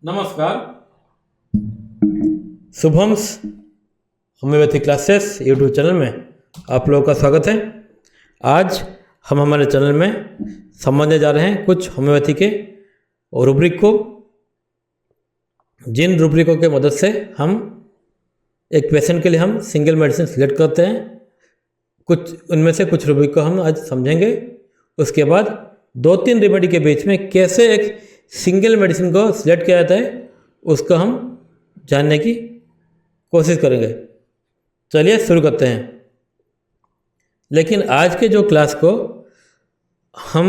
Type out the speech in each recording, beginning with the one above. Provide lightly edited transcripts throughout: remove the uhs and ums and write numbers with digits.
नमस्कार। Shubham's homeopathy classes YouTube channel में आप लोगों का स्वागत है। आज हम हमारे चैनल में समझने जा रहे हैं कुछ होम्योपैथी के रूब्रिक को, जिन रूब्रिकों के मदद से हम एक पेशेंट के लिए हम सिंगल मेडिसिन सिलेक्ट करते हैं। कुछ उनमें से कुछ रूब्रिक को हम आज समझेंगे। उसके बाद 2-3 रेमेडी के बीच में कैसे एक सिंगल मेडिसिन को सिलेक्ट किया जाता है उसको हम जानने की कोशिश करेंगे। चलिए शुरू करते हैं। लेकिन आज के जो क्लास को हम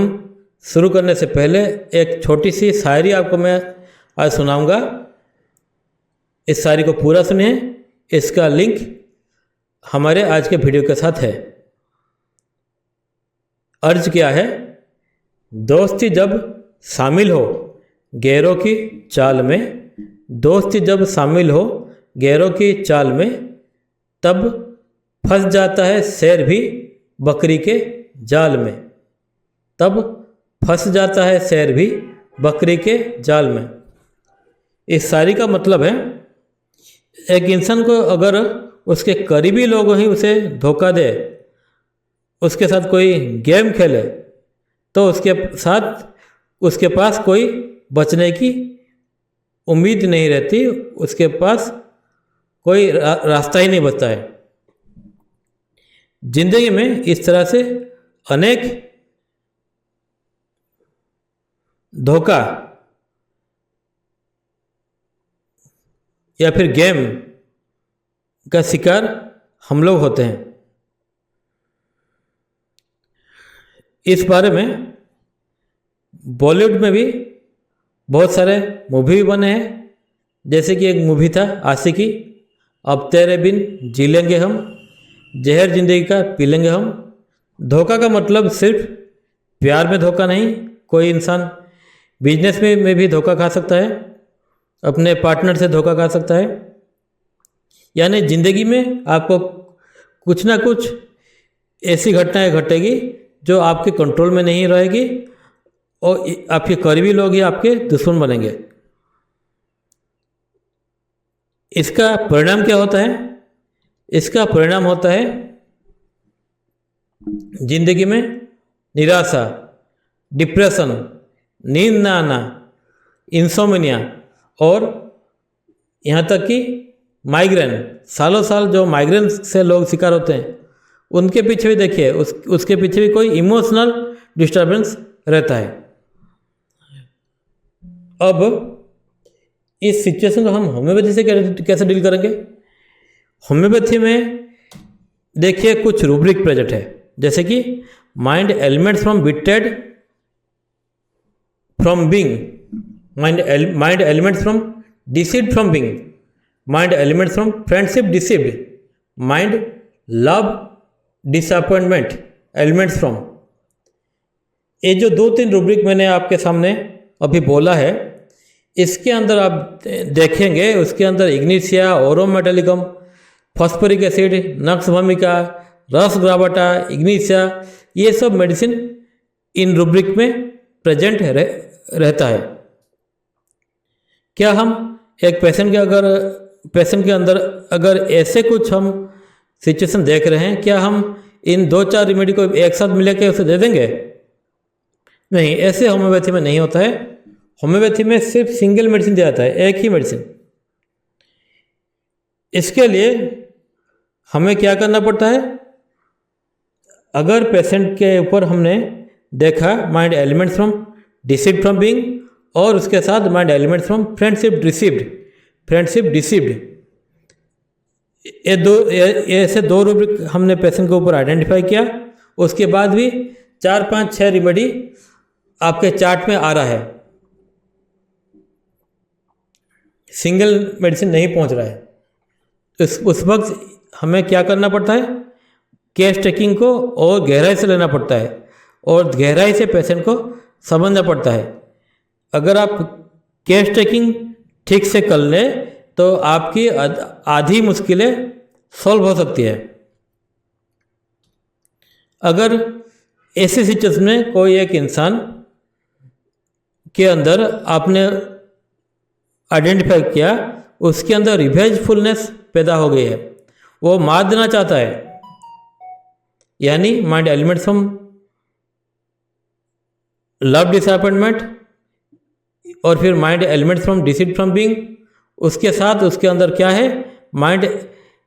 शुरू करने से पहले एक छोटी सी शायरी आपको मैं आज सुनाऊंगा। इस शायरी को पूरा सुनिए। इसका लिंक हमारे आज के वीडियो के साथ है। अर्ज क्या है? दोस्ती जब शामिल हो गैरों की चाल में, दोस्ती जब शामिल हो गैरों की चाल में, तब फंस जाता है शेर भी बकरी के जाल में, तब फंस जाता है शेर भी बकरी के जाल में। इस शायरी का मतलब है, एक इंसान को अगर उसके करीबी लोग ही उसे धोखा दे, उसके साथ कोई गेम खेले, तो उसके पास कोई बचने की उम्मीद नहीं रहती, उसके पास कोई रास्ता ही नहीं बचता है। जिंदगी में इस तरह से अनेक धोखा या फिर गेम का शिकार हम लोग होते हैं। इस बारे में बॉलीवुड में भी बहुत सारे मूवी भी बने हैं। जैसे कि एक मूवी था आशिकी, अब तेरे बिन जी लेंगे हम, जहर जिंदगी का पी लेंगे हम। धोखा का मतलब सिर्फ प्यार में धोखा नहीं, कोई इंसान बिजनेस में भी धोखा खा सकता है, अपने पार्टनर से धोखा खा सकता है। यानी ज़िंदगी में आपको कुछ ना कुछ ऐसी घटनाएं घटेगी जो आपके कंट्रोल में नहीं रहेगी और आपके करीबी लोग ही आपके दुश्मन बनेंगे। इसका परिणाम क्या होता है? इसका परिणाम होता है जिंदगी में निराशा, डिप्रेशन, नींद ना आना, इंसोम्निया और यहाँ तक कि माइग्रेन। सालों साल जो माइग्रेन से लोग शिकार होते हैं, उनके पीछे भी देखिए उसके पीछे भी कोई इमोशनल डिस्टर्बेंस रहता है। अब इस सिचुएशन को हम होम्योपैथी से कैसे डील करेंगे? होम्योपैथी में देखिए कुछ रूब्रिक प्रेजेंट है, जैसे कि mind elements from bitted from being, mind elements from deceived from being, mind elements from friendship deceived, mind love disappointment elements from. ये जो 2-3 रूब्रिक मैंने आपके सामने अभी बोला है, इसके अंदर आप देखेंगे, उसके अंदर इग्निशिया, ओरोमेटालिकम, फॉस्फोरिक एसिड, नक्स भूमिका, रस ग्रावाटा, इग्निशिया, ये सब मेडिसिन इन रूब्रिक में प्रेजेंट रहता है। क्या हम एक पेशेंट के अंदर अगर ऐसे कुछ हम सिचुएशन देख रहे हैं, क्या हम इन 2-4 रेमेडी को एक साथ मिला के उसे दे देंगे? नहीं, ऐसे होम्योपैथी में नहीं होता है। होम्योपैथी में सिर्फ सिंगल मेडिसिन दिया जाता है, एक ही मेडिसिन। इसके लिए हमें क्या करना पड़ता है? अगर पेशेंट के ऊपर हमने देखा mind elements from deceived from being और उसके साथ mind elements from friendship deceived, ऐसे 2 रूब्रिक हमने पेशेंट के ऊपर आइडेंटिफाई किया। उसके बाद भी 4-5-6 रेमेडी आपके चार्ट में आ रहा है, सिंगल मेडिसिन नहीं पहुंच रहा है। उस वक्त हमें क्या करना पड़ता है? केस टेकिंग को और गहराई से लेना पड़ता है और गहराई से पेशेंट को समझना पड़ता है। अगर आप केस टेकिंग ठीक से कर लें तो आपकी आधी मुश्किलें सॉल्व हो सकती है। अगर ऐसी सिचुएशन में कोई एक इंसान के अंदर आपने आइडेंटिफाई किया, उसके अंदर रिवेंजफुलनेस पैदा हो गई है, वो मार देना चाहता है। यानी mind elements from love disappointment और फिर mind elements from deceased from being, उसके साथ उसके अंदर क्या है, mind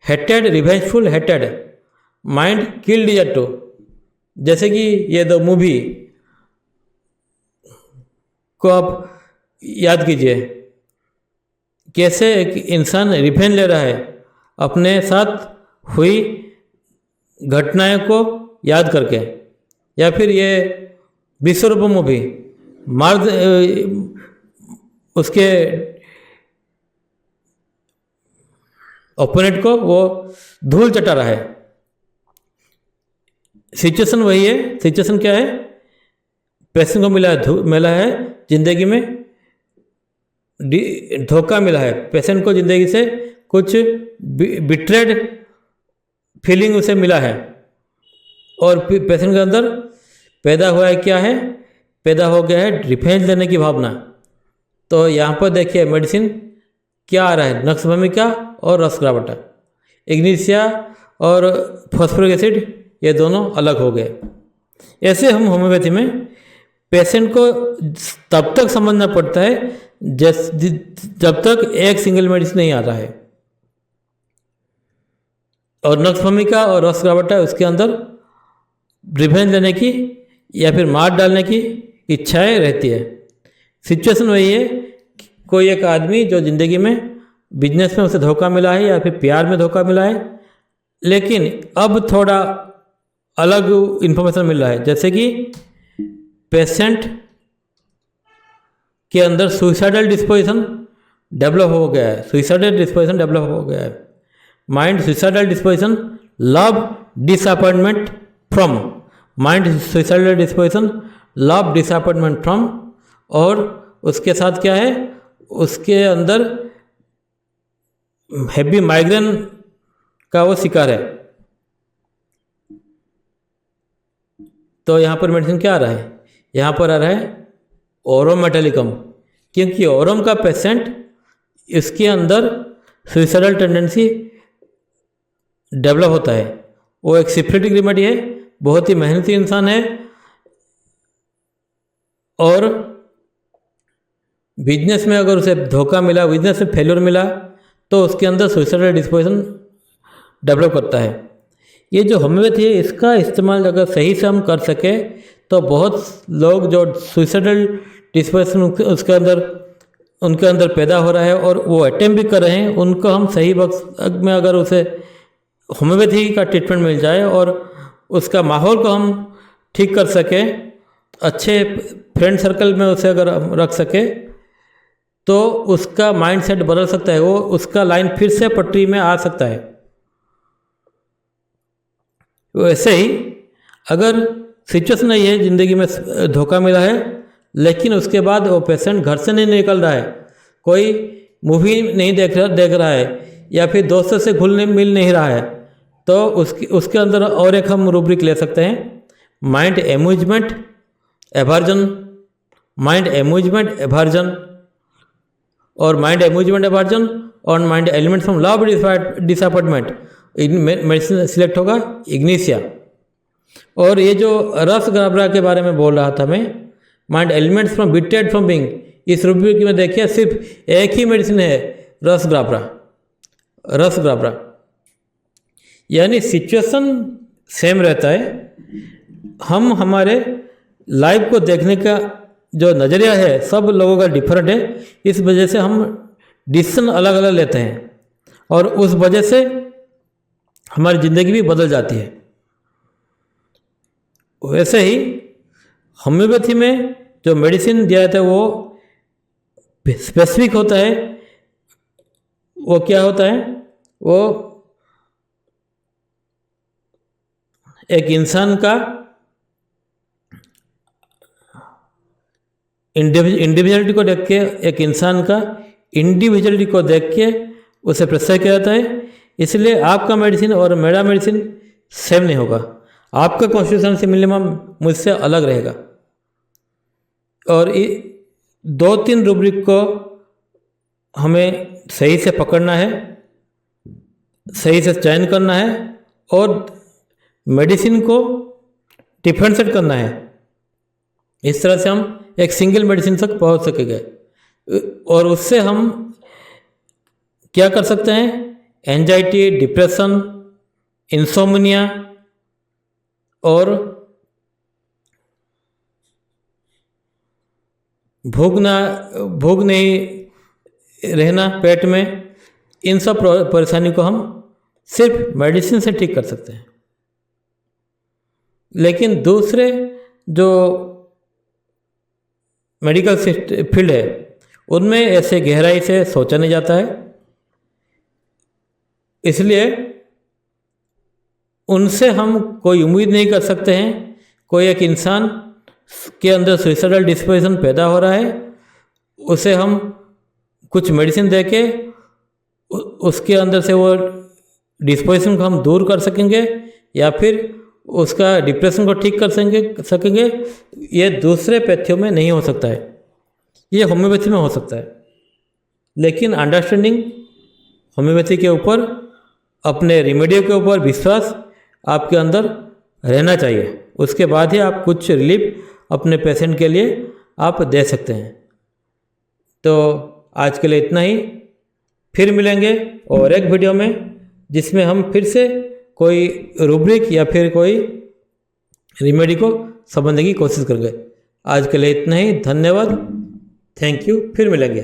hated, revengeful hated, mind kill desire to. जैसे कि ये दो मूवी को आप याद कीजिए, कैसे एक इंसान रिवेंज ले रहा है अपने साथ हुई घटनाएं को याद करके। या फिर ये विश्वरूप मूवी, मार उसके ओपोनेंट को वो धूल चटा रहा है। सिचुएशन वही है। सिचुएशन क्या है, पेशेंट को मिला है जिंदगी में धोखा मिला है, पेशेंट को जिंदगी से कुछ बिट्रेड फीलिंग उसे मिला है, और पेशेंट के अंदर पैदा हुआ है क्या है, पैदा हो गया है रिवेंज लेने की भावना। तो यहाँ पर देखिए मेडिसिन क्या आ रहा है, नक्स भूमिका और रसग्रावटा, इग्निशिया और फॉस्फोरिक एसिड, ये दोनों अलग हो गए। ऐसे हम होम्योपैथी में पेशेंट को तब तक समझना पड़ता है जब तक एक सिंगल मेडिसिन नहीं आता है। और नक्स भूमिका और रसग्रावटा उसके अंदर रिवेंज लेने की या फिर मार डालने की इच्छाएं रहती है। सिचुएशन वही है, कोई एक आदमी जो ज़िंदगी में बिजनेस में उसे धोखा मिला है या फिर प्यार में धोखा मिला है, लेकिन अब थोड़ा अलग इन्फॉर्मेशन मिल रहा है, जैसे कि पेशेंट के अंदर सुइसाइडल डिस्पोजिशन डेवलप हो गया है, सुइसाइडल डिस्पोजिशन डेवलप हो गया है, mind suicidal disposition love disappointment from, mind suicidal disposition love disappointment from, और उसके साथ क्या है, उसके अंदर हैवी माइग्रेन का वो शिकार है। तो यहाँ पर मेडिसिन क्या आ रहा है, यहाँ पर आ रहा है ओरम मेटालिकम, क्योंकि ओरम का पेशेंट इसके अंदर सुइसाइडल टेंडेंसी डेवलप होता है। वो एक सिफिलिटिक रेमेडी है, बहुत ही मेहनती इंसान है, और बिजनेस में अगर उसे धोखा मिला, बिजनेस में फेल्योर मिला, तो उसके अंदर सुइसाइडल डिस्पोजिशन डेवलप करता है। ये जो होम्योपैथी है, इसका इस्तेमाल अगर सही से हम कर सके तो बहुत लोग जो सुइसाइडल डिस्पोजिशन उनके अंदर पैदा हो रहा है और वो अटेम्प्ट भी कर रहे हैं, उनको हम सही वक्त में अगर उसे होम्योपैथी का ट्रीटमेंट मिल जाए और उसका माहौल को हम ठीक कर सके, अच्छे फ्रेंड सर्कल में उसे अगर रख सके, तो उसका माइंडसेट बदल सकता है, वो उसका लाइन फिर से पटरी में आ सकता है। वैसे ही अगर सिचुएशन नहीं है, ज़िंदगी में धोखा मिला है, लेकिन उसके बाद वो पेशेंट घर से नहीं निकल रहा है, कोई मूवी नहीं देख रहा है, या फिर दोस्तों से घुल मिल नहीं रहा है, तो उसके अंदर और एक हम रूब्रिक ले सकते हैं, mind amusement aversion, mind amusement aversion, और माइंड एम्यूजमेंट एवर्जन और mind elements from love disappointment, medicine select होगा इग्निशिया। और ये जो रस ग्राब्रा के बारे में बोल रहा था मैं, mind elements from betrayed from being, इस रूब्रिक में देखिए सिर्फ एक ही मेडिसिन है, रस ग्राब्रा, रस ग्राब्रा। यानी सिचुएशन सेम रहता है, हम हमारे लाइफ को देखने का जो नज़रिया है सब लोगों का डिफरेंट है, इस वजह से हम डिसीजन अलग अलग लेते हैं और उस वजह से हमारी ज़िंदगी भी बदल जाती है। वैसे ही होम्योपैथी में जो मेडिसिन दिया जाता है वो स्पेसिफिक होता है। वो क्या होता है, वो एक इंसान का इंडिविजुअलिटी को देख के, एक इंसान का इंडिविजुअलिटी को देख के उसे प्रेस्क्राइब किया जाता है। इसलिए आपका मेडिसिन और मेरा मेडिसिन सेम नहीं होगा, आपका कॉन्स्टिट्यूशन मिनिमम मुझसे अलग रहेगा। और 2-3 रूब्रिक को हमें सही से पकड़ना है, सही से चयन करना है और मेडिसिन को डिफरेंशिएट करना है। इस तरह से हम एक सिंगल मेडिसिन तक पहुंच सकेंगे और उससे हम क्या कर सकते हैं, एंजाइटी, डिप्रेशन, इंसोम्निया और भूख नहीं रहना पेट में, इन सब परेशानी को हम सिर्फ मेडिसिन से ठीक कर सकते हैं। लेकिन दूसरे जो मेडिकल फील्ड है उनमें ऐसे गहराई से सोचा नहीं जाता है, इसलिए उनसे हम कोई उम्मीद नहीं कर सकते हैं। कोई एक इंसान के अंदर सुइसाइडल डिस्पोजिशन पैदा हो रहा है, उसे हम कुछ मेडिसिन देके उसके अंदर से वो डिस्पोजिशन को हम दूर कर सकेंगे या फिर उसका डिप्रेशन को ठीक कर सकेंगे। ये दूसरे पैथियों में नहीं हो सकता है, ये होम्योपैथी में हो सकता है। लेकिन अंडरस्टैंडिंग होम्योपैथी के ऊपर, अपने रेमेडियो के ऊपर विश्वास आपके अंदर रहना चाहिए। उसके बाद ही आप कुछ रिलीफ अपने पेशेंट के लिए आप दे सकते हैं। तो आज के लिए इतना ही, फिर मिलेंगे और एक वीडियो में जिसमें हम फिर से कोई रूब्रिक या फिर कोई रेमेडी को समझने की कोशिश करेंगे। आज के लिए इतना ही, धन्यवाद, थैंक यू, फिर मिलेंगे।